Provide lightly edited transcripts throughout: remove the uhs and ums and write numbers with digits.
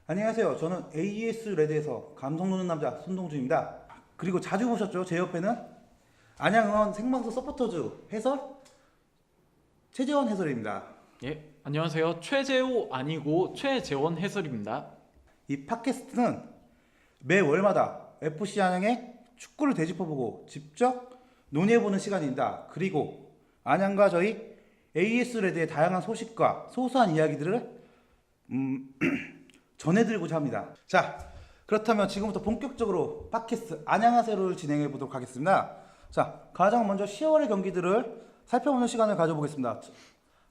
안녕하세요. 저는 AS 레드에서 감성 노는 남자 손동주입니다. 그리고 자주 보셨죠? 제 옆에는 안양은 생방송 서포터즈 해설 최재원 해설입니다. 예, 안녕하세요. 최재호 아니고 최재원 해설입니다. 이 팟캐스트는 매 월마다 FC 안양의 축구를 되짚어보고 직접 논의해보는 시간입니다. 그리고 안양과 저희 AS 레드의 다양한 소식과 소소한 이야기들을 전해드리고자 합니다. 자, 그렇다면 지금부터 본격적으로 팟캐스트 안녕하세요를 진행해 보도록 하겠습니다. 자, 가장 먼저 10월의 경기들을 살펴보는 시간을 가져보겠습니다.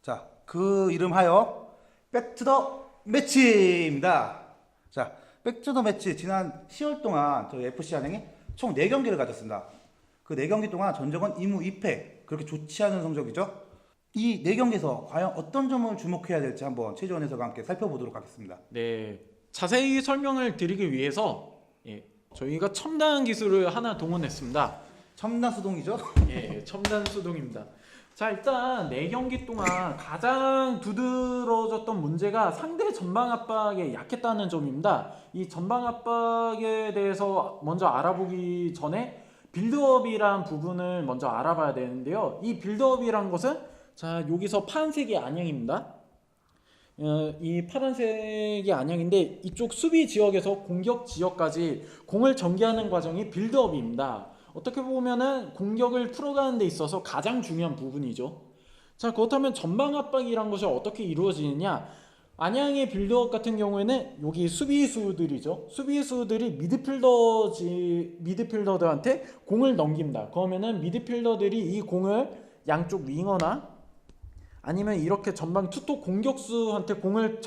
자, 그 이름하여 백투더 매치입니다. 자, 백투더 매치 지난 10월 동안 저희 FC 안양이 총 4경기를 가졌습니다. 그 4경기 동안 전적은 2무 2패, 그렇게 좋지 않은 성적이죠. 이 4경기에서 과연 어떤 점을 주목해야 될지 한번 최지원 해설과 함께 살펴보도록 하겠습니다. 네, 자세히 설명을 드리기 위해서 저희가 첨단 기술을 하나 동원했습니다. 첨단 수동이죠? 예, 첨단 수동입니다. 자, 일단 4경기 동안 가장 두드러졌던 문제가 상대 전방 압박에 약했다는 점입니다. 이 전방 압박에 대해서 먼저 알아보기 전에 빌드업이란 부분을 먼저 알아봐야 되는데요. 이 빌드업이란 것은 자, 여기서 파란색이 안양입니다. 이 파란색이 안양인데 이쪽 수비 지역에서 공격 지역까지 공을 전개하는 과정이 빌드업입니다. 어떻게 보면은 공격을 풀어가는 데 있어서 가장 중요한 부분이죠. 자, 그렇다면 전방 압박이란 것이 어떻게 이루어지느냐? 안양의 빌드업 같은 경우에는 여기 수비수들이죠. 수비수들이 미드필더들한테 공을 넘깁니다. 그러면은 미드필더들이 이 공을 양쪽 윙어나 아니면 이렇게 전방 투톱 공격수한테 공을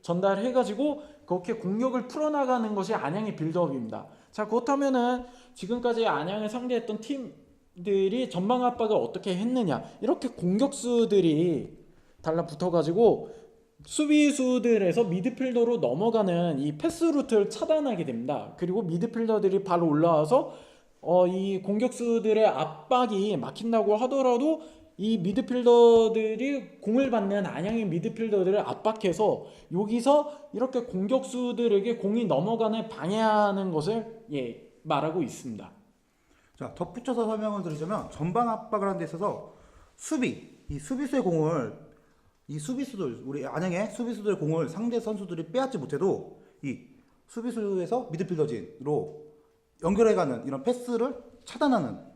전달해가지고 그렇게 공격을 풀어나가는 것이 안양의 빌드업입니다. 자, 그렇다면은 지금까지 안양을 상대했던 팀들이 전방 압박을 어떻게 했느냐? 이렇게 공격수들이 달라붙어가지고 수비수들에서 미드필더로 넘어가는 이 패스 루트를 차단하게 됩니다. 그리고 미드필더들이 바로 올라와서 이 공격수들의 압박이 막힌다고 하더라도 이 미드필더들이 공을 받는 안양의 미드필더들을 압박해서 여기서 이렇게 공격수들에게 공이 넘어가는 방해하는 것을 말하고 있습니다. 자, 덧붙여서 설명을 드리자면 전방 압박을 하는 데 있어서 이 수비수의 공을 이 수비수들, 우리 안양의 수비수들의 공을 상대 선수들이 빼앗지 못해도 이 수비수에서 미드필더진으로 연결해가는 이런 패스를 차단하는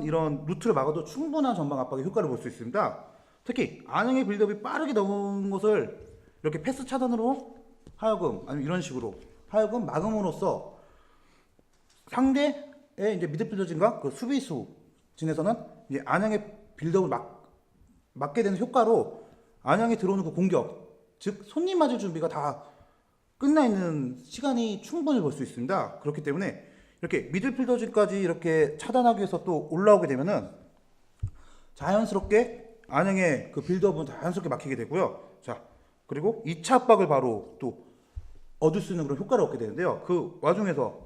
이런 루트를 막아도 충분한 전방 압박의 효과를 볼 수 있습니다. 특히 안양의 빌드업이 빠르게 넘어온 것을 이렇게 패스 차단으로 하여금 아니면 이런 식으로 하여금 막음으로써 상대의 이제 미드필더진과 그 수비수 진에서는 이제 안양의 빌드업을 막게 되는 효과로 안양에 들어오는 그 공격, 즉 손님 맞을 준비가 다 끝나 있는 시간이 충분히 볼 수 있습니다. 그렇기 때문에 이렇게 미들필더진까지 이렇게 차단하기 위해서 또 올라오게 되면은 자연스럽게 안양의 그 빌드업은 자연스럽게 막히게 되고요. 자, 그리고 2차 압박을 바로 또 얻을 수 있는 그런 효과를 얻게 되는데요. 그 와중에서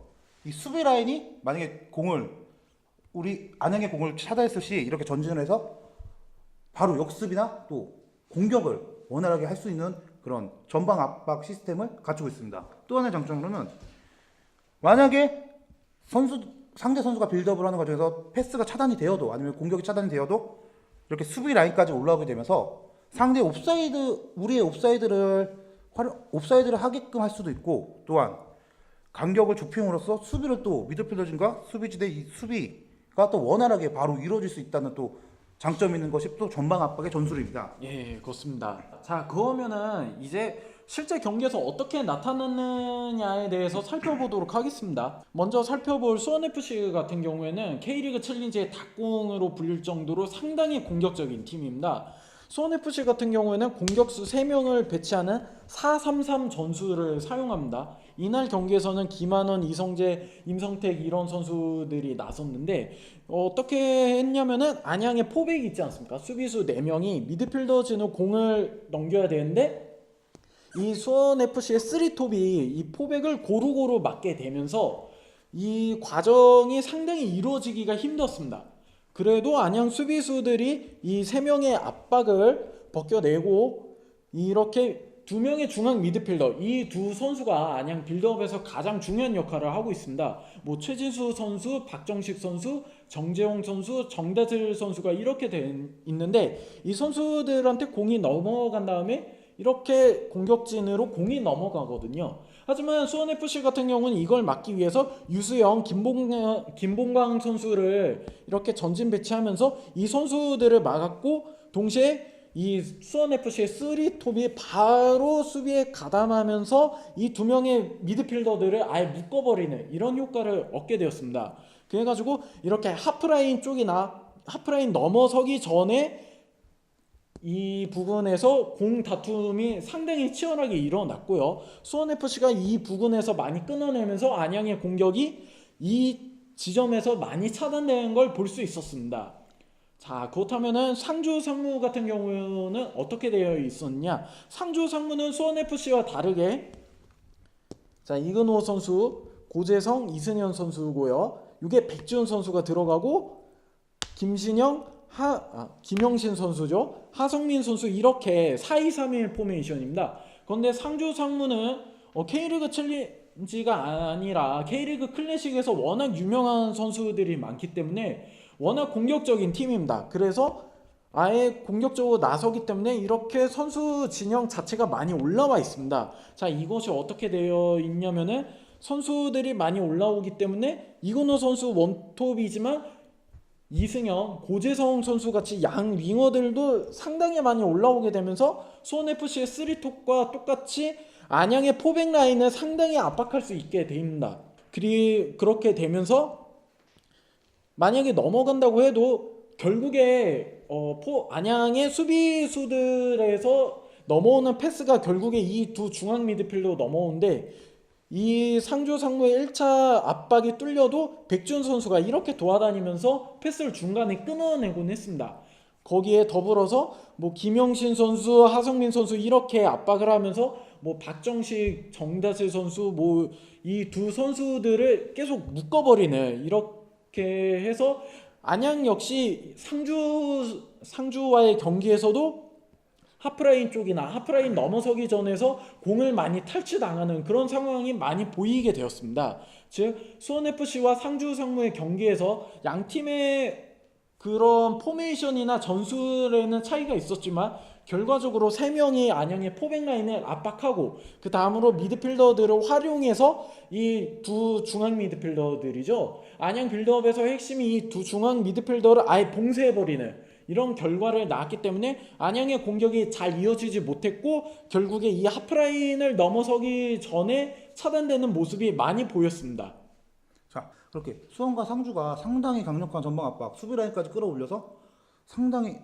이 수비 라인이 만약에 우리 안양의 공을 차단했을 시 이렇게 전진을 해서 바로 역습이나 또 공격을 원활하게 할 수 있는 그런 전방 압박 시스템을 갖추고 있습니다. 또 하나의 장점으로는 만약에 상대 선수가 빌드업을 하는 과정에서 패스가 차단이 되어도 아니면 공격이 차단이 되어도 이렇게 수비 라인까지 올라오게 되면서 상대 우리의 옵사이드를 하게끔 할 수도 있고, 또한 간격을 좁힘으로써 수비를 또 미드필더진과 수비지대 이 수비가 또 원활하게 바로 이루어질 수 있다는 또 장점이 있는 것이 또 전방 압박의 전술입니다. 예, 그렇습니다. 자, 그러면은 이제 실제 경기에서 어떻게 나타났느냐에 대해서 살펴보도록 하겠습니다. 먼저 살펴볼 수원FC 같은 경우에는 K리그 챌린지의 닭공으로 불릴 정도로 상당히 공격적인 팀입니다. 수원FC 같은 경우에는 공격수 3명을 배치하는 4-3-3 전술을 사용합니다. 이날 경기에서는 김한원, 이성재, 임성택 이런 선수들이 나섰는데 어떻게 했냐면은 안양에 포백이 있지 않습니까? 수비수 4명이 미드필더진으로 공을 넘겨야 되는데 이 수원FC의 3톱이 이 포백을 고루고루 맞게 되면서 이 과정이 상당히 이루어지기가 힘들었습니다. 그래도 안양 수비수들이 이 3명의 압박을 벗겨내고 이렇게 두 명의 중앙 미드필더, 이 두 선수가 안양 빌드업에서 가장 중요한 역할을 하고 있습니다. 뭐 최진수 선수, 박정식 선수, 정재홍 선수, 정다슬 선수가 이렇게 있는데 이 선수들한테 공이 넘어간 다음에 이렇게 공격진으로 공이 넘어가거든요. 하지만 수원FC 같은 경우는 이걸 막기 위해서 유수영, 김봉광 선수를 이렇게 전진 배치하면서 이 선수들을 막았고, 동시에 이 수원FC의 3톱이 바로 수비에 가담하면서 이 두 명의 미드필더들을 아예 묶어버리는 이런 효과를 얻게 되었습니다. 그래가지고 이렇게 하프라인 쪽이나 하프라인 넘어서기 전에 이 부분에서 공 다툼이 상당히 치열하게 일어났고요. 수원FC가 이 부분에서 많이 끊어내면서 안양의 공격이 이 지점에서 많이 차단되는 걸 볼 수 있었습니다. 자, 그렇다면은 상주 상무 같은 경우는 어떻게 되어 있었냐? 상주 상무는 수원FC와 다르게, 자, 이근호 선수, 고재성, 이승현 선수고요. 이게 백지훈 선수가 들어가고 김신영, 김영신 선수죠. 하성민 선수, 이렇게 4-2-3-1 포메이션입니다. 그런데 상주 상무는 K리그 챌린지가 아니라 K리그 클래식에서 워낙 유명한 선수들이 많기 때문에 워낙 공격적인 팀입니다. 그래서 아예 공격적으로 나서기 때문에 이렇게 선수 진영 자체가 많이 올라와 있습니다. 자, 이것이 어떻게 되어 있냐면은 선수들이 많이 올라오기 때문에 이근호 선수 원톱이지만 이승현, 고재성 선수 같이 양 윙어들도 상당히 많이 올라오게 되면서 수원FC의 3톱과 똑같이 안양의 포백 라인을 상당히 압박할 수 있게 됩니다. 그렇게 되면서 만약에 넘어간다고 해도 결국에 안양의 수비수들에서 넘어오는 패스가 결국에 이 두 중앙 미드필더로 넘어오는데, 이 상주 상무의 1차 압박이 뚫려도 백준 선수가 이렇게 도와다니면서 패스를 중간에 끊어내곤 했습니다. 거기에 더불어서 뭐 김영신 선수, 하성민 선수 이렇게 압박을 하면서 뭐 박정식, 정다슬 선수 뭐 이 두 선수들을 계속 묶어버리는, 이렇게 해서 안양 역시 상주와의 경기에서도 하프라인 쪽이나 하프라인 넘어서기 전에서 공을 많이 탈취당하는 그런 상황이 많이 보이게 되었습니다. 즉 수원FC와 상주 상무의 경기에서 양 팀의 그런 포메이션이나 전술에는 차이가 있었지만 결과적으로 3명이 안양의 포백 라인을 압박하고 그 다음으로 미드필더들을 활용해서 이 두 중앙 미드필더들이죠. 안양 빌드업에서 핵심이 이 두 중앙 미드필더를 아예 봉쇄해버리는 이런 결과를 낳았기 때문에 안양의 공격이 잘 이어지지 못했고 결국에 이 하프라인을 넘어서기 전에 차단되는 모습이 많이 보였습니다. 자, 그렇게 수원과 상주가 상당히 강력한 전방 압박, 수비 라인까지 끌어올려서 상당히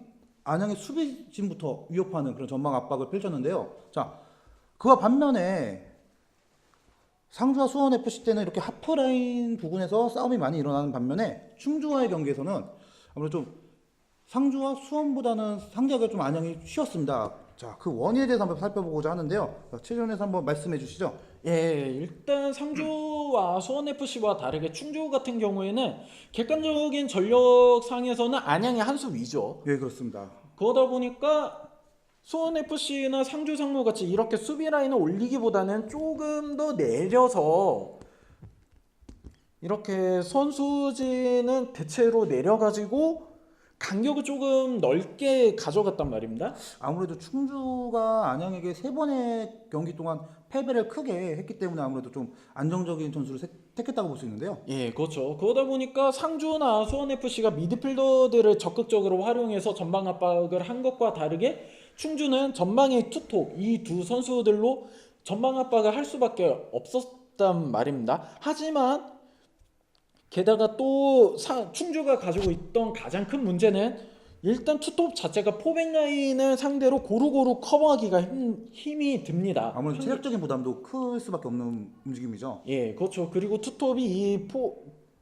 안양의 수비진부터 위협하는 그런 전방 압박을 펼쳤는데요. 자, 그와 반면에 상주와 수원FC 때는 이렇게 하프라인 부분에서 싸움이 많이 일어나는 반면에 충주와의 경기에서는 아무래도 좀 상주와 수원보다는 상대가 좀 안양이 쉬웠습니다. 자, 그 원인에 대해서 한번 살펴보고자 하는데요. 최전에서 한번 말씀해 주시죠. 예, 일단 상주와 수원FC와 다르게 충주 같은 경우에는 객관적인 전력상에서는 안양이 한 수 위죠. 예, 그렇습니다. 그러다 보니까 수원FC나 상주 상무 같이 이렇게 수비 라인을 올리기보다는 조금 더 내려서 이렇게 선수진은 대체로 내려가지고 간격을 조금 넓게 가져갔단 말입니다. 아무래도 충주가 안양에게 3번의 경기 동안 패배를 크게 했기 때문에 아무래도 좀 안정적인 전술을 택했다고 볼 수 있는데요. 예, 그렇죠. 그러다 보니까 상주나 수원FC가 미드필더들을 적극적으로 활용해서 전방 압박을 한 것과 다르게 충주는 전방의 투톱, 이 두 선수들로 전방 압박을 할 수밖에 없었단 말입니다. 하지만 게다가 또 충주가 가지고 있던 가장 큰 문제는 일단 투톱 자체가 포백 라인을 상대로 고루고루 커버하기가 힘이 듭니다. 아무래도 체력적인 부담도 클 수밖에 없는 움직임이죠. 예, 그렇죠. 그리고 투톱이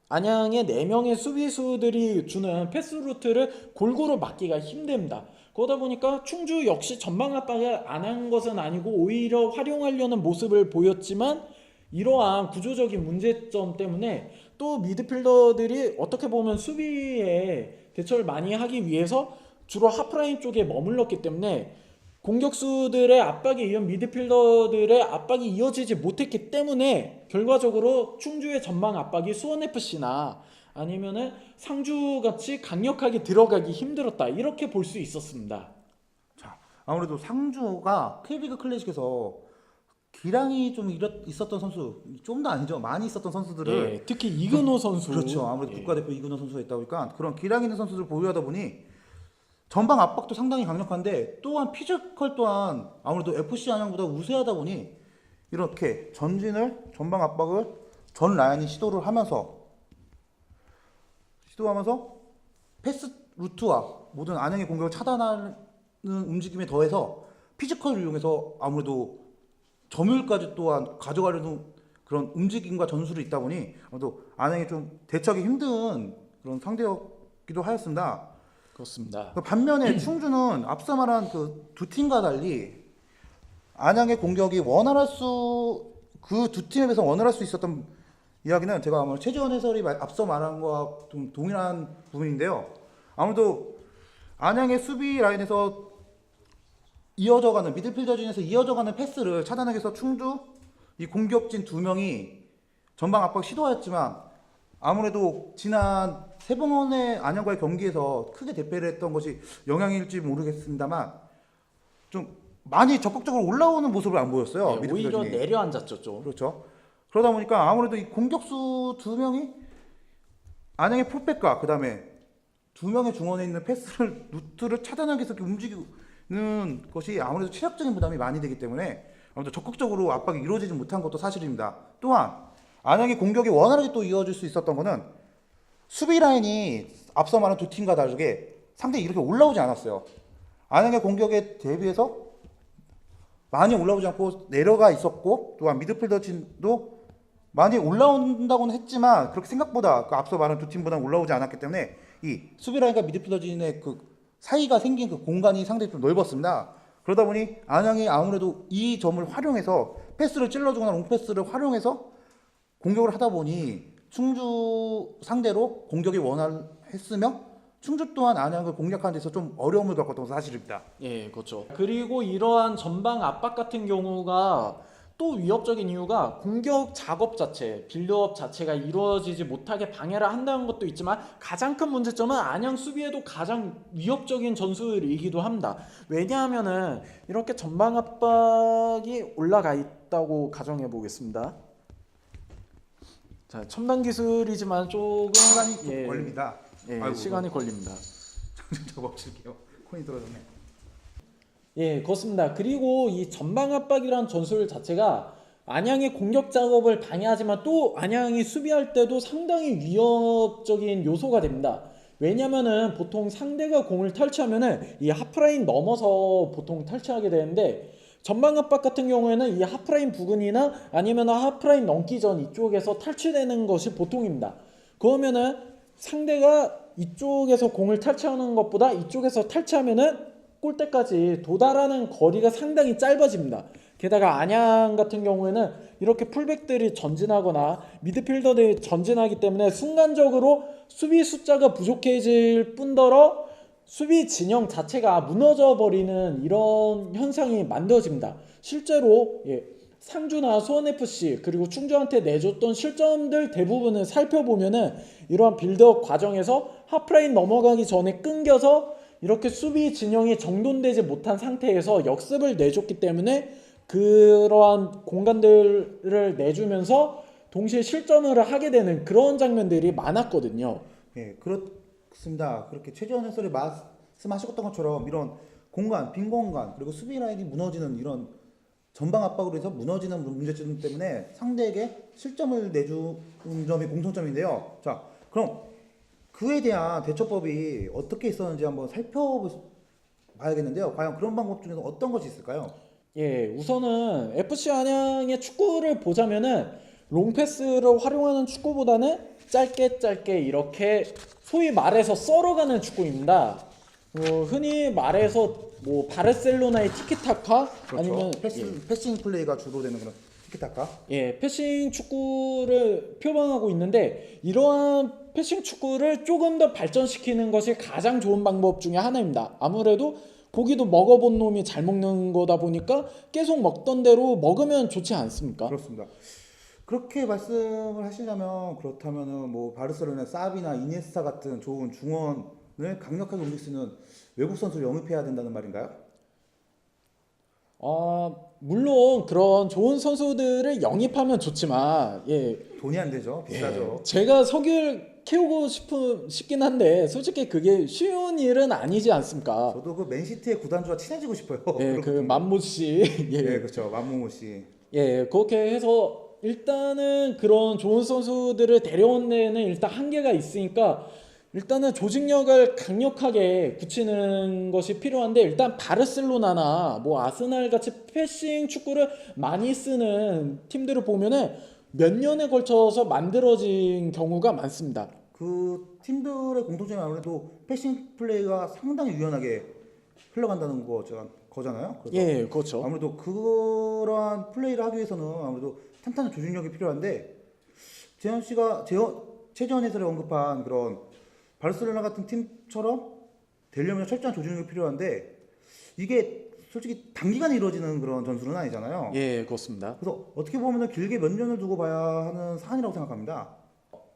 안양의 4명의 수비수들이 주는 패스 루트를 골고루 막기가 힘듭니다. 그러다 보니까 충주 역시 전방 압박을 안 한 것은 아니고 오히려 활용하려는 모습을 보였지만 이러한 구조적인 문제점 때문에 또 미드필더들이 어떻게 보면 수비에 대처를 많이 하기 위해서 주로 하프라인 쪽에 머물렀기 때문에 공격수들의 압박에 이은 미드필더들의 압박이 이어지지 못했기 때문에 결과적으로 충주의 전방 압박이 수원FC나 아니면은 상주같이 강력하게 들어가기 힘들었다, 이렇게 볼 수 있었습니다. 자, 아무래도 상주가 K리그 클래식에서 기량이 좀 있었던 선수, 좀 더 아니죠. 많이 있었던 선수들을 예, 특히 이근호 선수. 그렇죠. 아무래도 예. 국가대표 이근호 선수가 있다 보니까 그런 기량 있는 선수들을 보유하다 보니 전방 압박도 상당히 강력한데 또한 피지컬 또한 아무래도 FC 안양보다 우세하다 보니 이렇게 전방 압박을 전 라인이 시도하면서 패스 루트와 모든 안양의 공격을 차단하는 움직임에 더해서 피지컬을 이용해서 아무래도 점유율까지 또한 가져가려는 그런 움직임과 전술이 있다 보니 아무래도 안양이 좀 대처하기 힘든 그런 상대였기도 하였습니다. 그렇습니다. 반면에 충주는 앞서 말한 그 두 팀과 달리 안양의 공격이 그 두 팀에 비해서 원활할 수 있었던 이야기는 제가 아마 최지원 해설이 앞서 말한 거와 좀 동일한 부분인데요. 아무래도 안양의 수비 라인에서 이어져가는 미드필더진에서 이어져가는 패스를 차단하기 위해서 충주 이 공격진 두 명이 전방 압박 시도하였지만 아무래도 지난 세 번의 안양과의 경기에서 크게 대패를 했던 것이 영향일지 모르겠습니다만 좀 많이 적극적으로 올라오는 모습을 안 보였어요. 예, 오히려 미드필더진이. 내려앉았죠 좀. 그렇죠. 그러다 보니까 아무래도 이 공격수 두 명이 안양의 풀백과 그 다음에 두 명의 중원에 있는 루트를 차단하기 위해서 이렇게 움직이는 것이 아무래도 체력적인 부담이 많이 되기 때문에 아무래도 적극적으로 압박이 이루어지지 못한 것도 사실입니다. 또한 안양의 공격이 원활하게 또 이어질 수 있었던 것은 수비 라인이 앞서 말한 두 팀과 다르게 상당히 이렇게 올라오지 않았어요. 안양의 공격에 대비해서 많이 올라오지 않고 내려가 있었고 또한 미드필더진도 많이 올라온다고는 했지만 그렇게 생각보다 그 앞서 말한 두 팀보다 올라오지 않았기 때문에 이 수비 라인과 미드필더진의 그 사이가 생긴 그 공간이 상당히 좀 넓었습니다. 그러다 보니 안양이 아무래도 이 점을 활용해서 패스를 찔러주거나 롱패스를 활용해서 공격을 하다 보니 충주 상대로 공격이 원활했으며 충주 또한 안양을 공략하는 데서 좀 어려움을 겪었던 것은 사실입니다. 예, 그렇죠. 그리고 이러한 전방 압박 같은 경우가 또 위협적인 이유가 공격 작업 자체, 빌드업 자체가 이루어지지 못하게 방해를 한다는 것도 있지만 가장 큰 문제점은 안양 수비에도 가장 위협적인 전술이기도 합니다. 왜냐하면은 이렇게 전방 압박이 올라가 있다고 가정해 보겠습니다. 자, 첨단 기술이지만 조금 시간이 좀 예, 걸립니다. 예, 아이고, 시간이 걸립니다. 저 멈출게요. 코인이 떨어졌네. 예, 그렇습니다. 그리고 이 전방 압박이란 전술 자체가 안양의 공격 작업을 방해하지만 또 안양이 수비할 때도 상당히 위협적인 요소가 됩니다. 왜냐면은 보통 상대가 공을 탈취하면은 이 하프라인 넘어서 보통 탈취하게 되는데 전방 압박 같은 경우에는 이 하프라인 부근이나 아니면 하프라인 넘기 전 이쪽에서 탈취되는 것이 보통입니다. 그러면은 상대가 이쪽에서 공을 탈취하는 것보다 이쪽에서 탈취하면은 골대까지 도달하는 거리가 상당히 짧아집니다. 게다가 안양 같은 경우에는 이렇게 풀백들이 전진하거나 미드필더들이 전진하기 때문에 순간적으로 수비 숫자가 부족해질 뿐더러 수비 진영 자체가 무너져 버리는 이런 현상이 만들어집니다. 실제로 상주나 수원FC 그리고 충주한테 내줬던 실점들 대부분을 살펴보면은 이러한 빌드업 과정에서 하프라인 넘어가기 전에 끊겨서 이렇게 수비 진영이 정돈되지 못한 상태에서 역습을 내줬기 때문에 그러한 공간들을 내주면서 동시에 실점을 하게 되는 그런 장면들이 많았거든요. 예, 그렇습니다. 그렇게 최지원 해설이 말씀하셨던 것처럼 이런 공간, 빈 공간 그리고 수비 라인이 무너지는 이런 전방 압박으로 해서 무너지는 문제점 때문에 상대에게 실점을 내주는 점이 공통점인데요. 자, 그럼 그에 대한 대처법이 어떻게 있었는지 한번 살펴봐야겠는데요. 과연 그런 방법 중에서 어떤 것이 있을까요? 예, 우선은 FC 안양의 축구를 보자면은 롱패스를 활용하는 축구보다는 짧게 이렇게 소위 말해서 썰어가는 축구입니다. 흔히 말해서 뭐 바르셀로나의 티키타카 그렇죠. 아니면 패싱 플레이가 주도되는 그런 티키타카. 패싱 축구를 표방하고 있는데 이러한 패싱 축구를 조금 더 발전시키는 것이 가장 좋은 방법 중에 하나입니다. 아무래도 고기도 먹어본 놈이 잘 먹는 거다 보니까 계속 먹던 대로 먹으면 좋지 않습니까? 그렇습니다. 그렇게 말씀을 하시자면 그렇다면은 뭐 바르셀로나 사비나 이니에스타 같은 좋은 중원을 강력하게 옮길 수 있는 외국 선수를 영입해야 된다는 말인가요? 물론 그런 좋은 선수들을 영입하면 좋지만 돈이 안 되죠. 비싸죠. 제가 석유를 키우고 싶긴 한데 솔직히 그게 쉬운 일은 아니지 않습니까? 저도 그 맨시티의 구단주와 친해지고 싶어요. 그 만모 씨, 네, 그렇죠. 만무무 씨. 그렇게 해서 일단은 그런 좋은 선수들을 데려온 데는 일단 한계가 있으니까 일단은 조직력을 강력하게 굳히는 것이 필요한데 일단 바르셀로나나 뭐 아스날 같이 패싱 축구를 많이 쓰는 팀들을 보면은 몇 년에 걸쳐서 만들어진 경우가 많습니다. 그 팀들의 공통점이 아무래도 패싱 플레이가 상당히 유연하게 흘러간다는 거잖아요. 그래서 그렇죠. 아무래도 그러한 플레이를 하기 위해서는 아무래도 탄탄한 조직력이 필요한데 최재원 해설이 언급한 그런 바르셀로나 같은 팀처럼 되려면 철저한 조직력이 필요한데 이게 솔직히 단기간에 이루어지는 그런 전술은 아니잖아요. 그렇습니다. 그래서 어떻게 보면 길게 몇 년을 두고 봐야 하는 사안이라고 생각합니다.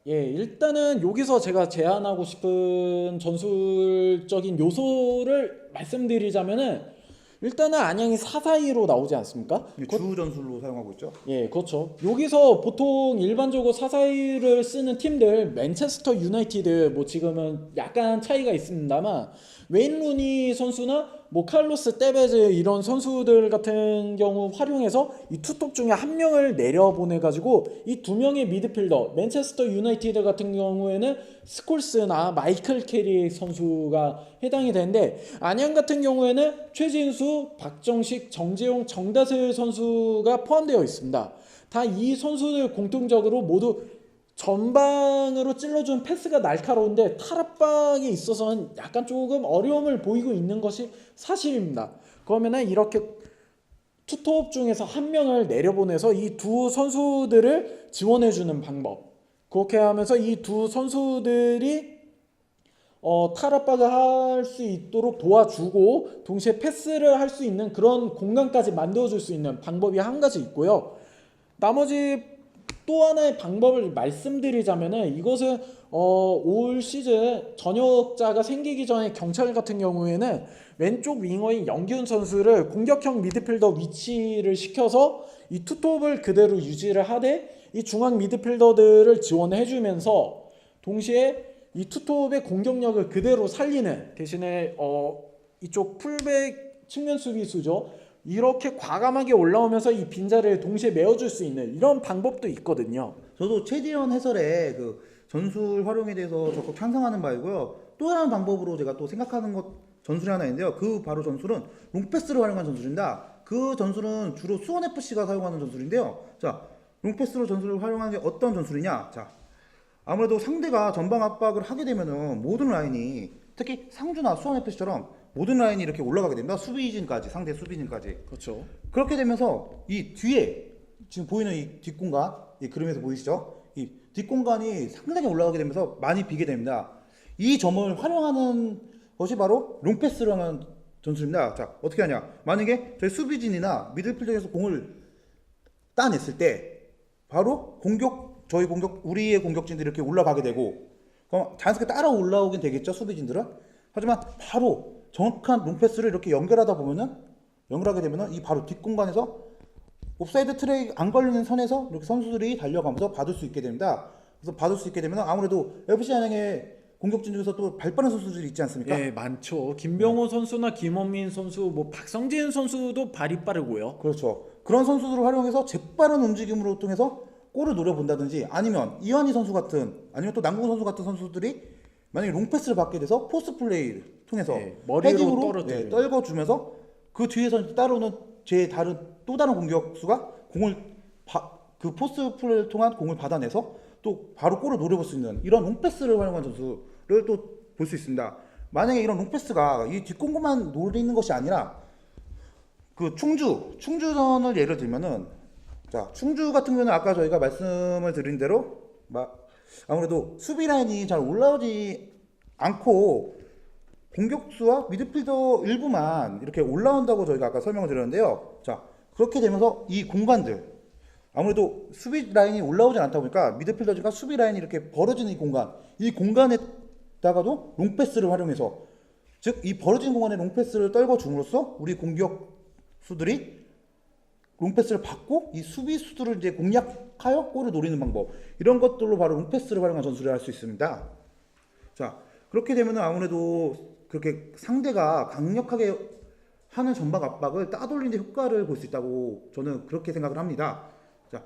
일단은 여기서 제가 제안하고 싶은 전술적인 요소를 말씀드리자면은 일단은 안양이 4-4-2로 나오지 않습니까? 주 전술로 사용하고 있죠. 그렇죠. 여기서 보통 일반적으로 4-4-2를 쓰는 팀들 맨체스터 유나이티드 뭐 지금은 약간 차이가 있습니다만 웨인 루니 선수나 뭐 칼로스 테베즈 이런 선수들 같은 경우 활용해서 이 투톱 중에 한 명을 내려보내 가지고 이 두 명의 미드필더 맨체스터 유나이티드 같은 경우에는 스콜스나 마이클 캐리 선수가 해당이 되는데 안양 같은 경우에는 최진수, 박정식, 정재용, 정다슬 선수가 포함되어 있습니다. 다 이 선수들 공통적으로 모두 전방으로 찔러준 패스가 날카로운데 탈압박에 있어서는 약간 조금 어려움을 보이고 있는 것이 사실입니다. 그러면은 이렇게 투톱 중에서 한 명을 내려보내서 이 두 선수들을 지원해주는 방법, 그렇게 하면서 이 두 선수들이 탈압박을 할 수 있도록 도와주고 동시에 패스를 할 수 있는 그런 공간까지 만들어줄 수 있는 방법이 한 가지 있고요. 나머지 또 하나의 방법을 말씀드리자면은 이것은 올 시즌 전역자가 생기기 전에 경찰 같은 경우에는 왼쪽 윙어인 영기훈 선수를 공격형 미드필더 위치를 시켜서 이 투톱을 그대로 유지를 하되 이 중앙 미드필더들을 지원해 주면서 동시에 이 투톱의 공격력을 그대로 살리는 대신에 이쪽 풀백 측면 수비수죠. 이렇게 과감하게 올라오면서 이 빈자리를 동시에 메워줄 수 있는 이런 방법도 있거든요. 저도 최지현 해설의 그 전술 활용에 대해서 적극 찬성하는 바이고요. 또 다른 방법으로 제가 또 생각하는 것 전술이 하나 있는데요. 그 바로 전술은 롱패스를 활용한 전술입니다. 그 전술은 주로 수원 FC가 사용하는 전술인데요. 자, 롱패스로 전술을 활용한 게 어떤 전술이냐? 자, 아무래도 상대가 전방 압박을 하게 되면은 모든 라인이 특히 상주나 수원 FC처럼 모든 라인이 이렇게 올라가게 됩니다. 수비진까지, 상대 수비진까지. 그렇죠. 그렇게 되면서 이 뒤에 지금 보이는 이 뒷공간, 이 그림에서 보이시죠? 이 뒷공간이 상당히 올라가게 되면서 많이 비게 됩니다. 이 점을 활용하는 것이 바로 롱패스를 하는 전술입니다. 자, 어떻게 하냐? 만약에 저희 수비진이나 미들필더에서 공을 따냈을 때 바로 우리의 공격진들이 이렇게 올라가게 되고 그럼 자연스럽게 따라 올라오긴 되겠죠, 수비진들은. 하지만 바로 정확한 롱패스를 이렇게 연결하게 되면은 이 바로 뒷공간에서 옵사이드 트랙 안 걸리는 선에서 이렇게 선수들이 달려가면서 받을 수 있게 됩니다. 그래서 받을 수 있게 되면 아무래도 FC 안양의 공격진 중에서 또 발 빠른 선수들이 있지 않습니까? 많죠. 김병호 선수나 김원민 선수, 뭐 박성진 선수도 발이 빠르고요. 그렇죠. 그런 선수들을 활용해서 재빠른 움직임으로 통해서 골을 노려본다든지 아니면 이완희 선수 같은 아니면 또 남궁 선수 같은 선수들이 만약에 롱패스를 받게 돼서 포스트 플레이를 통해서 머리로 떨궈주면서 그 뒤에서 따라오는 또 다른 공격수가 그 포스트 플레이를 통한 공을 받아내서 또 바로 골을 노려볼 수 있는 이런 롱패스를 활용한 선수를 또 볼 수 있습니다. 만약에 이런 롱패스가 이 뒷공간만 노리는 것이 아니라 그 충주전을 예를 들면은 자, 충주 같은 경우는 아까 저희가 말씀을 드린 대로 아무래도 수비 라인이 잘 올라오지 않고 공격수와 미드필더 일부만 이렇게 올라온다고 저희가 아까 설명을 드렸는데요. 자, 그렇게 되면서 이 공간들 아무래도 수비 라인이 올라오지 않다 보니까 미드필더가 수비 라인이 이렇게 벌어지는 이 공간에다가도 롱패스를 활용해서 즉 이 벌어진 공간에 롱패스를 떨궈 줌으로써 우리 공격수들이 롱패스를 받고 이 수비수들을 이제 공략하여 골을 노리는 방법 이런 것들로 바로 롱패스를 활용한 전술을 할 수 있습니다. 자, 그렇게 되면 아무래도 그렇게 상대가 강력하게 하는 전방 압박을 따돌리는 데 효과를 볼 수 있다고 저는 그렇게 생각을 합니다. 자,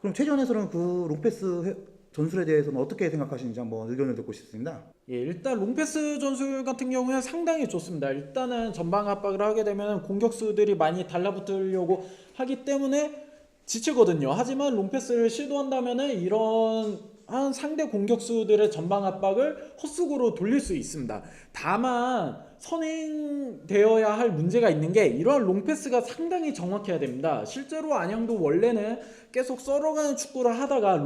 그럼 최지원 해설은 그 롱패스 전술에 대해서는 어떻게 생각하시는지 한번 의견을 듣고 싶습니다. 예, 일단 롱패스 전술 같은 경우는 상당히 좋습니다. 일단은 전방 압박을 하게 되면 공격수들이 많이 달라붙으려고 하기 때문에 지치거든요. 하지만 롱패스를 시도한다면은 이런 한 상대 공격수들의 전방 압박을 헛수고로 돌릴 수 있습니다. 다만 선행되어야 할 문제가 있는 게 이러한 롱패스가 상당히 정확해야 됩니다. 실제로 안양도 원래는 계속 썰어가는 축구를 하다가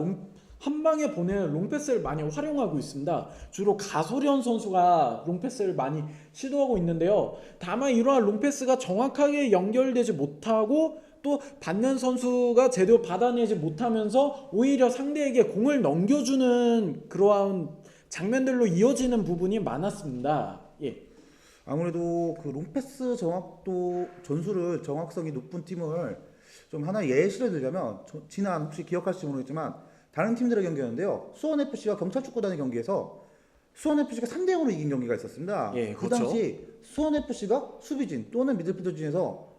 한 방에 보내는 롱패스를 많이 활용하고 있습니다. 주로 가소련 선수가 롱패스를 많이 시도하고 있는데요. 다만 이러한 롱패스가 정확하게 연결되지 못하고 또 받는 선수가 제대로 받아내지 못하면서 오히려 상대에게 공을 넘겨주는 그러한 장면들로 이어지는 부분이 많았습니다. 예. 아무래도 그 롱패스 정확도 전술을 정확성이 높은 팀을 좀 하나 예시를 들자면 지난 혹시 기억하실지 모르겠지만 다른 팀들의 경기였는데요. 수원FC와 경찰축구단의 경기에서 수원FC가 3대0으로 이긴 경기가 있었습니다. 예, 그 그렇죠. 당시 수원FC가 수비진 또는 미드필더 진에서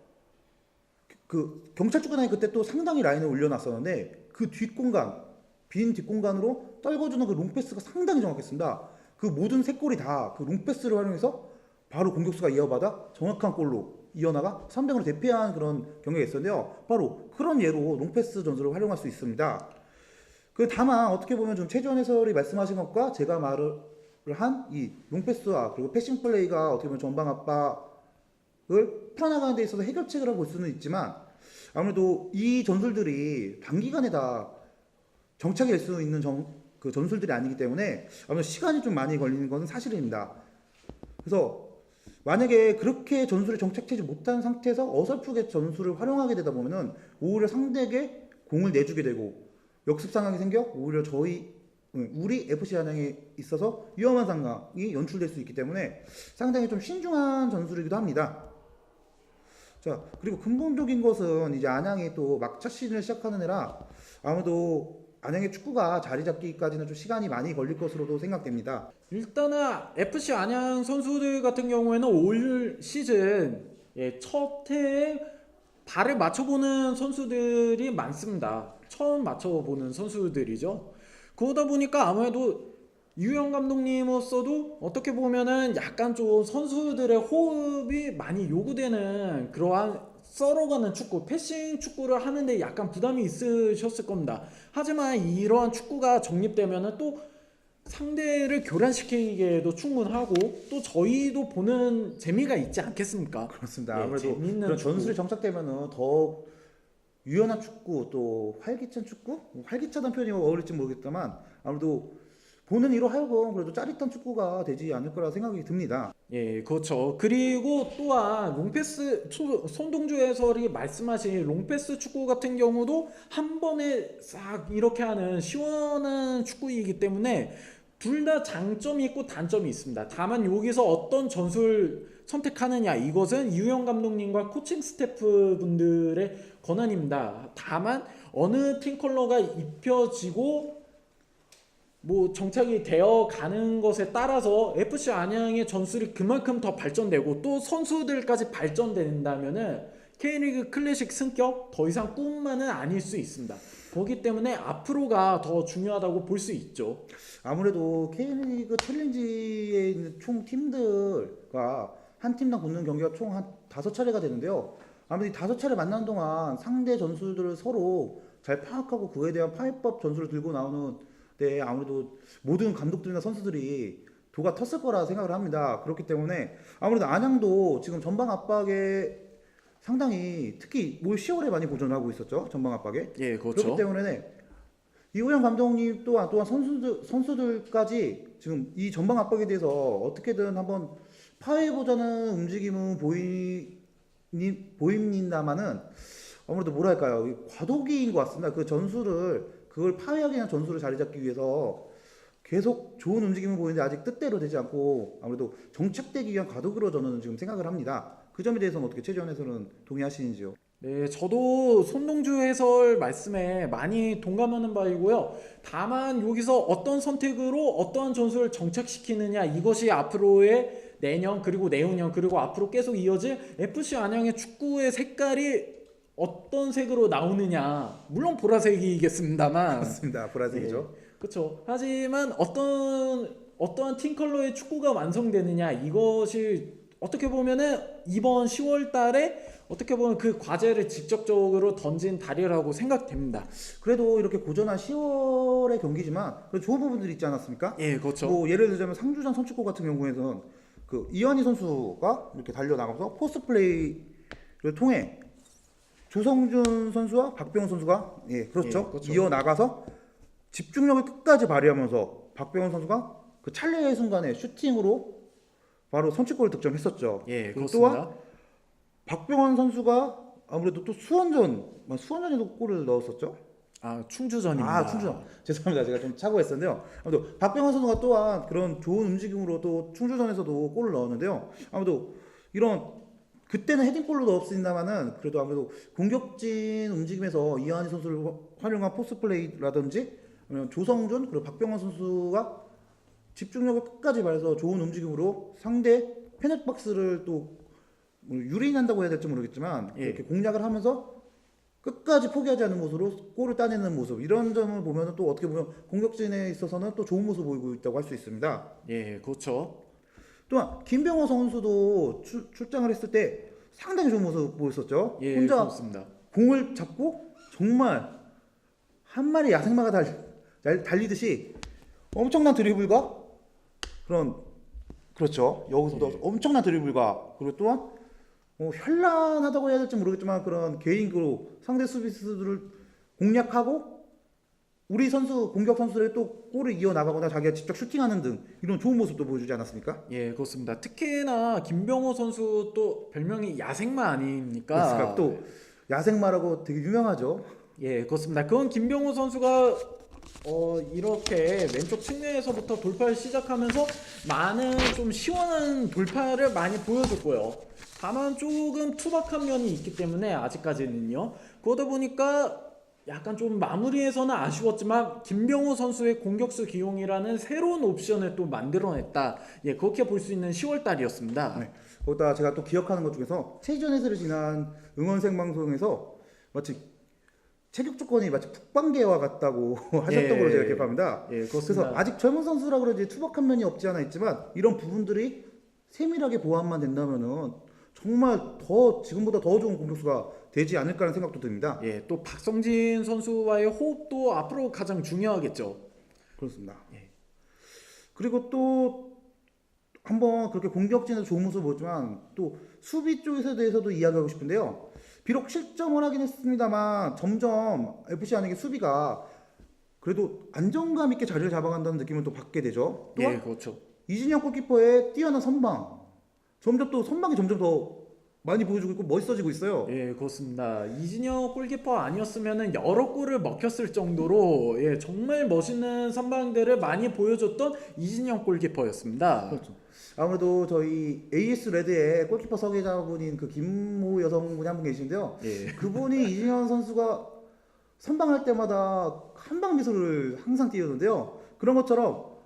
그 경찰축구단이 그때 또 상당히 라인을 올려놨었는데 그 뒷공간 빈 뒷공간으로 떨궈주는 그 롱패스가 상당히 정확했습니다. 그 모든 세 골이 다 그 롱패스를 활용해서 바로 공격수가 이어받아 정확한 골로 이어나가 3대0으로 대패한 그런 경기가 있었는데요. 바로 그런 예로 롱패스 전술을 활용할 수 있습니다. 그 다만 어떻게 보면 좀 최지원 해설이 말씀하신 것과 제가 말을 한 이 롱패스와 그리고 패싱 플레이가 어떻게 보면 전방 압박을 풀어나가는 데 있어서 해결책이라고 볼 수는 있지만 아무래도 이 전술들이 단기간에 다 정착이 될 수 있는 그 전술들이 아니기 때문에 아무래도 시간이 좀 많이 걸리는 것은 사실입니다. 그래서 만약에 그렇게 전술에 정착되지 못한 상태에서 어설프게 전술을 활용하게 되다 보면은 오히려 상대에게 공을 내주게 되고 역습 상황이 생겨 오히려 우리 FC 안양에 있어서 위험한 상황이 연출될 수 있기 때문에 상당히 좀 신중한 전술이기도 합니다. 자, 그리고 근본적인 것은 이제 안양이 또 막차 시즌을 시작하는 해라 아무래도 안양의 축구가 자리 잡기까지는 좀 시간이 많이 걸릴 것으로도 생각됩니다. 일단은 FC 안양 선수들 같은 경우에는 올 시즌 첫 해에 발을 맞춰보는 선수들이 많습니다. 처음 맞춰보는 선수들이죠. 그러다 보니까 아무래도 유영 감독님으로서도 어떻게 보면은 약간 좀 선수들의 호흡이 많이 요구되는 그러한 썰어가는 축구, 패싱 축구를 하는데 약간 부담이 있으셨을 겁니다. 하지만 이러한 축구가 정립되면은 또 상대를 교란시키기에도 충분하고 또 저희도 보는 재미가 있지 않겠습니까? 그렇습니다. 예, 아무래도 재밌는 그런 축구. 전술이 정착되면은 더 유연한 축구 또 활기찬 축구? 활기차다는 표현이 어울릴지 모르겠지만 아무래도 보는 이로 하여금 그래도 짜릿한 축구가 되지 않을 거라 생각이 듭니다. 예, 그렇죠. 그리고 또한 롱패스 손동주 해설이 말씀하신 롱패스 축구 같은 경우도 한 번에 싹 이렇게 하는 시원한 축구이기 때문에 둘 다 장점이 있고 단점이 있습니다. 다만 여기서 어떤 전술 선택하느냐 이것은 유영 감독님과 코칭 스태프 분들의 권한입니다. 다만 어느 팀 컬러가 입혀지고 뭐 정착이 되어 가는 것에 따라서 FC 안양의 전술이 그만큼 더 발전되고 또 선수들까지 발전된다면은 K리그 클래식 승격 더 이상 꿈만은 아닐 수 있습니다. 그렇기 때문에 앞으로가 더 중요하다고 볼 수 있죠. 아무래도 K리그 챌린지에 있는 총 팀들과 한 팀당 붙는 경기가 총 한 5차례가 되는데요. 아무래도 이 5차례 만나는 동안 상대 전술들을 서로 잘 파악하고 그에 대한 파해법 전술을 들고 나오는 데 아무래도 모든 감독들이나 선수들이 도가 텄을 거라 생각을 합니다. 그렇기 때문에 아무래도 안양도 지금 전방 압박에 상당히 특히 올 10월에 많이 고전하고 있었죠. 전방 압박에. 예, 그렇기 그렇죠. 때문에 이호영 감독님 또한 선수들까지 지금 이 전방 압박에 대해서 어떻게든 한번 파웨이보다는 움직임은 보입니다만은 아무래도 뭐랄까요, 이 과도기인 것 같습니다. 그 전술을 그걸 파괴하기 위한 전술을 자리 잡기 위해서 계속 좋은 움직임을 보이는데 아직 뜻대로 되지 않고 아무래도 정착되기 위한 과도기로 저는 지금 생각을 합니다. 그 점에 대해서는 어떻게 최지원 해설은 동의하시는지요? 네, 저도 손동주 해설 말씀에 많이 동감하는 바이고요. 다만 여기서 어떤 선택으로 어떠한 전술을 정착시키느냐, 이것이 앞으로의 내년 그리고 내후년 그리고 앞으로 계속 이어질 FC 안양의 축구의 색깔이 어떤 색으로 나오느냐. 물론 보라색이겠습니다만. 맞습니다. 보라색이죠. 그렇죠. 하지만 어떠한 팀 컬러의 축구가 완성되느냐, 이것이 어떻게 보면은 이번 10월 달에 어떻게 보면 그 과제를 직접적으로 던진 달이라고 생각됩니다. 그래도 이렇게 고전한 10월의 경기지만 그래도 좋은 부분들이 있지 않았습니까? 예, 그렇죠. 뭐 예를 들자면 상주장 선축구 같은 경우에는 그 이완희 선수가 이렇게 달려나가면서 포스트 플레이를 통해 조성준 선수와 박병호 선수가 그렇죠. 예, 그렇죠. 이어나가서 집중력을 끝까지 발휘하면서 박병호 선수가 그 찰나의 순간에 슈팅으로 바로 선취골을 득점했었죠. 예, 그리고 그렇습니다. 또한 박병원 선수가 아무래도 또 수원전에도 골을 넣었었죠. 아, 충주전입니다. 아, 충주전. 죄송합니다. 제가 좀 착오했었는데요. 아무튼 박병원 선수가 또한 그런 좋은 움직임으로 또 충주전에서도 골을 넣었는데요. 아무래도 이런 그때는 헤딩골로 넣었습니다만은 그래도 아무래도 공격진 움직임에서 이한희 선수를 활용한 포스 플레이라든지 아니면 조성준 그리고 박병원 선수가 집중력을 끝까지 발휘해서 좋은 움직임으로 상대 페널티 박스를 또 유린한다고 해야 될지 모르겠지만 예. 이렇게 공략을 하면서 끝까지 포기하지 않는 모습으로 골을 따내는 모습, 이런 점을 보면 또 어떻게 보면 공격진에 있어서는 또 좋은 모습을 보이고 있다고 할 수 있습니다. 예, 그렇죠. 또한 김병호 선수도 출장을 했을 때 상당히 좋은 모습 보였었죠. 예, 혼자 그렇습니다. 공을 잡고 정말 한 마리 야생마가 달리듯이 엄청난 드리블과 그렇죠. 여기서도 예. 엄청난 드리블과 그리고 또한 현란하다고 해야 될지 모르겠지만 그런 개인으로 상대 수비수들을 공략하고 우리 선수 공격 선수들의 또 골을 이어 나가거나 자기가 직접 슈팅하는 등 이런 좋은 모습도 보여주지 않았습니까? 예, 그렇습니다. 특히나 김병호 선수 또 별명이 야생마 아닙니까? 그렇습니다. 또 야생마라고 되게 유명하죠. 예, 그렇습니다. 그건 김병호 선수가 이렇게 왼쪽 측면에서부터 돌파를 시작하면서 많은 좀 시원한 돌파를 많이 보여줬고요. 다만 조금 투박한 면이 있기 때문에 아직까지는요. 그러다 보니까 약간 좀 마무리에서는 아쉬웠지만 김병호 선수의 공격수 기용이라는 새로운 옵션을 또 만들어냈다. 예, 그렇게 볼 수 있는 10월 달이었습니다. 네. 거기다 제가 또 기억하는 것 중에서 최지원 해설을 지난 응원 생방송에서 마치 체격 조건이 마치 북방계와 같다고 하셨던 걸로 제가 기억합니다. 예, 그래서 그렇습니다. 아직 젊은 선수라 그런지 투박한 면이 없지 않아 있지만 이런 부분들이 세밀하게 보완만 된다면은 정말 더 지금보다 더 좋은 공격수가 되지 않을까라는 생각도 듭니다. 예, 또 박성진 선수와의 호흡도 앞으로 가장 중요하겠죠. 그렇습니다. 예. 그리고 또 한번 그렇게 공격진에서 좋은 모습을 보지만 또 수비 쪽에 대해서도 이야기하고 싶은데요. 비록 실점을 하긴 했습니다만 점점 FC 안양의 수비가 그래도 안정감 있게 자리를 잡아간다는 느낌을 또 받게 되죠. 또한 예, 그렇죠. 이진영 골키퍼의 뛰어난 선방, 점점 또 선방이 점점 더 많이 보여주고 있고 멋있어지고 있어요. 예, 그렇습니다. 이진영 골키퍼 아니었으면은 여러 골을 먹혔을 정도로 예, 정말 멋있는 선방들을 많이 보여줬던 이진영 골키퍼였습니다. 그렇죠. 아무래도 저희 AS 레드의 골키퍼 서계자분인 그 김모 여성분이 한 분 계시는데요. 예. 그분이 이진영 선수가 선방할 때마다 한방 미소를 항상 띄우는데요. 그런 것처럼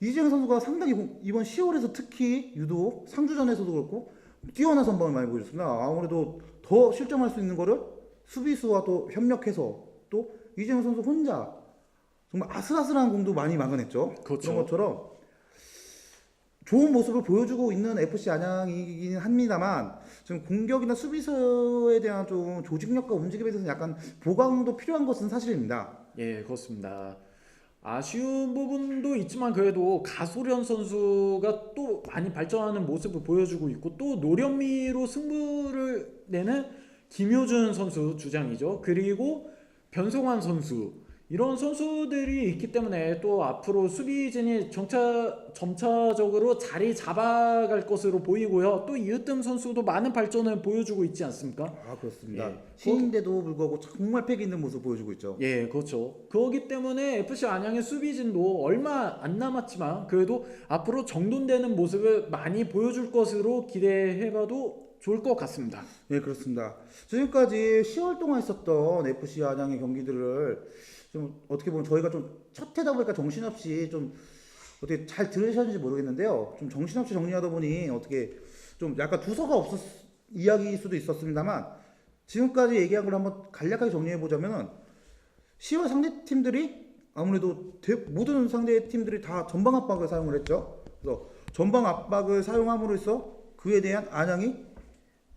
이진영 선수가 상당히 이번 10월에서 특히 유독 상주전에서도 그렇고 뛰어난 선방을 많이 보여줬습니다. 아무래도 더 실점할 수 있는 거를 수비수와 또 협력해서 또 이진영 선수 혼자 정말 아슬아슬한 공도 많이 막아냈죠. 그렇죠. 그런 것처럼 좋은 모습을 보여주고 있는 FC 안양이긴 합니다만 지금 공격이나 수비수에 대한 좀 조직력과 움직임에 대해서는 약간 보강도 필요한 것은 사실입니다. 예, 그렇습니다. 아쉬운 부분도 있지만 그래도 가소련 선수가 또 많이 발전하는 모습을 보여주고 있고 또 노련미로 승부를 내는 김효준 선수 주장이죠. 그리고 변성환 선수, 이런 선수들이 있기 때문에 또 앞으로 수비진이 점차적으로 자리 잡아갈 것으로 보이고요. 또 이으뜸 선수도 많은 발전을 보여주고 있지 않습니까? 아 그렇습니다. 예. 신인데도 불구하고 정말 패기 있는 모습 보여주고 있죠. 예, 그렇죠. 그렇기 때문에 FC 안양의 수비진도 얼마 안 남았지만 그래도 앞으로 정돈되는 모습을 많이 보여줄 것으로 기대해봐도 좋을 것 같습니다. 예, 그렇습니다. 지금까지 10월 동안 있었던 FC 안양의 경기들을 좀 어떻게 보면 저희가 좀 첫 해다 보니까 정신없이 좀 어떻게 잘 들으셨는지 모르겠는데요. 좀 정신없이 정리하다 보니 어떻게 좀 약간 두서가 없었 이야기일 수도 있었습니다만 지금까지 얘기한 걸 한번 간략하게 정리해 보자면은 10월 상대 팀들이 아무래도 모든 상대 팀들이 다 전방 압박을 사용을 했죠. 그래서 전방 압박을 사용함으로써 그에 대한 안양이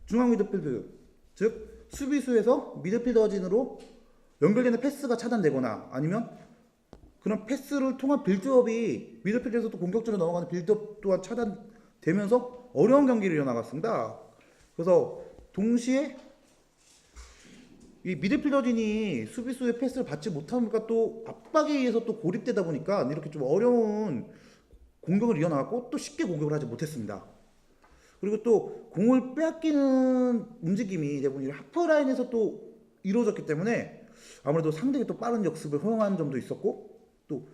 중앙 미드필드, 즉 수비수에서 미드필더진으로 연결되는 패스가 차단되거나 아니면 그런 패스를 통한 빌드업이 미드필드에서 또 공격적으로 넘어가는 빌드업 또한 차단되면서 어려운 경기를 이어나갔습니다. 그래서 동시에 이 미드필더진이 수비수의 패스를 받지 못하니까 또 압박에 의해서 또 고립되다 보니까 이렇게 좀 어려운 공격을 이어나갔고 또 쉽게 공격을 하지 못했습니다. 그리고 또 공을 빼앗기는 움직임이 대부분 하프라인에서 또 이루어졌기 때문에 아무래도 상대가 또 빠른 역습을 허용하는 점도 있었고 또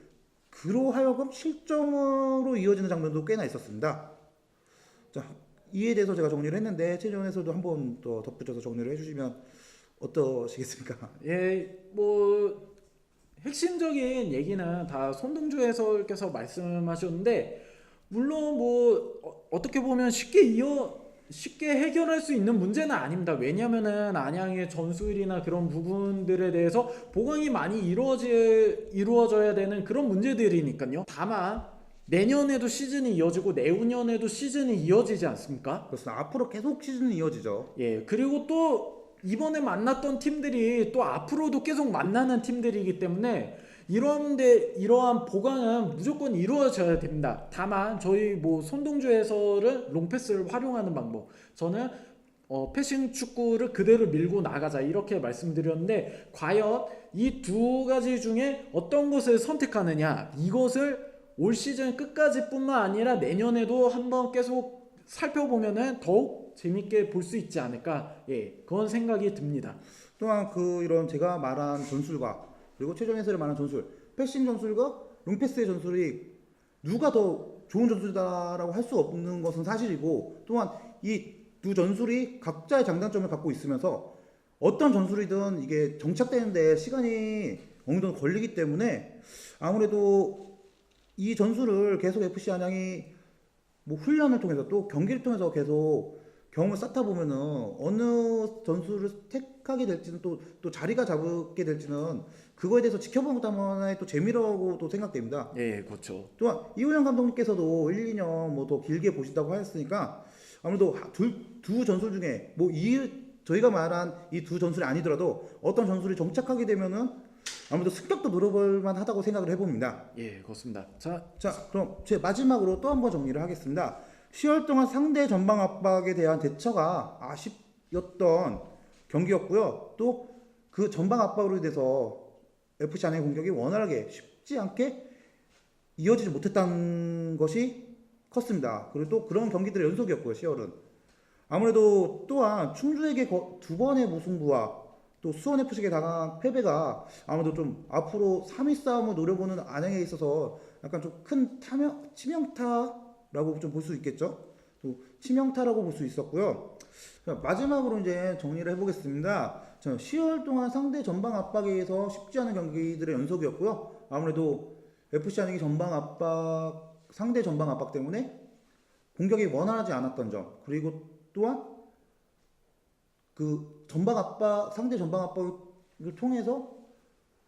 그로 하여금 실점으로 이어지는 장면도 꽤나 있었습니다. 자, 이에 대해서 제가 정리를 했는데 최재원 해설도 한번 더 덧붙여서 정리를 해주시면 어떠시겠습니까? 예, 뭐 핵심적인 얘기는 다 손동주 해설께서 말씀하셨는데 물론 뭐 어떻게 보면 쉽게 해결할 수 있는 문제는 아닙니다. 왜냐면은 안양의 전술이나 그런 부분들에 대해서 보강이 많이 이루어져야 되는 그런 문제들이니까요. 다만 내년에도 시즌이 이어지고 내후년에도 시즌이 이어지지 않습니까? 그렇습니다. 앞으로 계속 시즌이 이어지죠. 예, 그리고 또 이번에 만났던 팀들이 또 앞으로도 계속 만나는 팀들이기 때문에 이러한 보강은 무조건 이루어져야 됩니다. 다만 저희 뭐 손동주 해설은 롱패스를 활용하는 방법, 저는 패싱 축구를 그대로 밀고 나가자 이렇게 말씀드렸는데 과연 이 두 가지 중에 어떤 것을 선택하느냐, 이것을 올 시즌 끝까지 뿐만 아니라 내년에도 한번 계속 살펴보면은 더욱 재밌게 볼 수 있지 않을까, 예, 그런 생각이 듭니다. 또한 이런 제가 말한 전술과 그리고 최종 해설에 말한 전술, 패싱 전술과 롱패스의 전술이 누가 더 좋은 전술이다라고 할 수 없는 것은 사실이고 또한 이 두 전술이 각자의 장단점을 갖고 있으면서 어떤 전술이든 이게 정착되는데 시간이 어느 정도 걸리기 때문에 아무래도 이 전술을 계속 FC 안양이 뭐 훈련을 통해서 또 경기를 통해서 계속 경험을 쌓다 보면은 어느 전술을 택하게 될지는 또 자리가 잡게 될지는 그거에 대해서 지켜보는 것도 하나의 또 재미라고도 생각됩니다. 예, 그렇죠. 또한 이호영 감독님께서도 1, 2년 뭐 더 길게 보신다고 하셨으니까 아무래도 두 전술 중에 저희가 말한 이 두 전술이 아니더라도 어떤 전술이 정착하게 되면은 아무래도 승격도 노려볼 만하다고 생각을 해봅니다. 예, 그렇습니다. 자, 그럼 제 마지막으로 또 한 번 정리를 하겠습니다. 10월 동안 상대 전방 압박에 대한 대처가 아쉽었던 경기였고요. 또 그 전방 압박으로 인해서 FC 안양의 공격이 원활하게 쉽지 않게 이어지지 못했다는 것이 컸습니다. 그리고 또 그런 경기들의 연속이었고요. 10월은 아무래도 또한 충주에게 두 번의 무승부와 또 수원FC에게 당한 패배가 아무래도 좀 앞으로 3위 싸움을 노려보는 안양에 있어서 약간 좀 큰 치명타라고 좀 볼 수 있겠죠. 또 치명타라고 볼 수 있었고요. 마지막으로 이제 정리를 해보겠습니다. 10월 동안 상대 전방 압박에 의해서 쉽지 않은 경기들의 연속이었고요. 아무래도 FC 안양이 상대 전방 압박 때문에 공격이 원활하지 않았던 점, 그리고 또한 그 상대 전방 압박을 통해서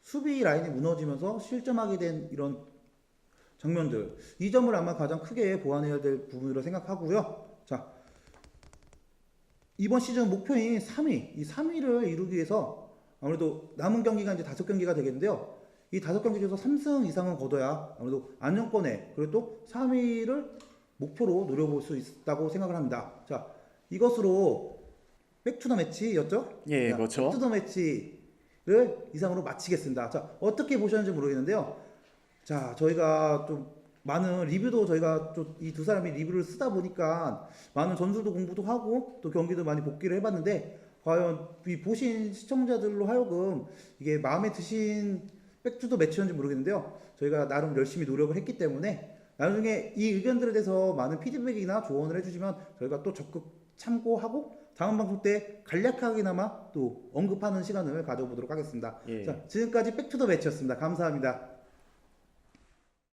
수비 라인이 무너지면서 실점하게 된 이런 장면들, 이 점을 아마 가장 크게 보완해야 될 부분으로 생각하고요. 자, 이번 시즌 목표인 3위, 이 3위를 이루기 위해서 아무래도 남은 경기가 이제 5경기가 되겠는데요. 이 5경기 중에서 3승 이상은 거둬야 아무래도 안정권에 그리고 또 3위를 목표로 노려볼 수 있다고 생각을 합니다. 자, 이것으로 백투더 매치였죠? 예, 그렇죠. 백투더 매치 이상으로 마치겠습니다. 자, 어떻게 보셨는지 모르겠는데요. 자, 저희가 좀 많은 리뷰도 저희가 좀 이 두 사람이 리뷰를 쓰다 보니까 많은 전술도 공부도 하고 또 경기도 많이 복귀를 해봤는데 과연 이 보신 시청자들로 하여금 이게 마음에 드신 백투더 매치였는지 모르겠는데요. 저희가 나름 열심히 노력을 했기 때문에 나중에 이 의견들에 대해서 많은 피드백이나 조언을 해주시면 저희가 또 적극 참고하고 다음 방송 때 간략하게나마 또 언급하는 시간을 가져보도록 하겠습니다. 예. 자, 지금까지 백투더 매치였습니다. 감사합니다.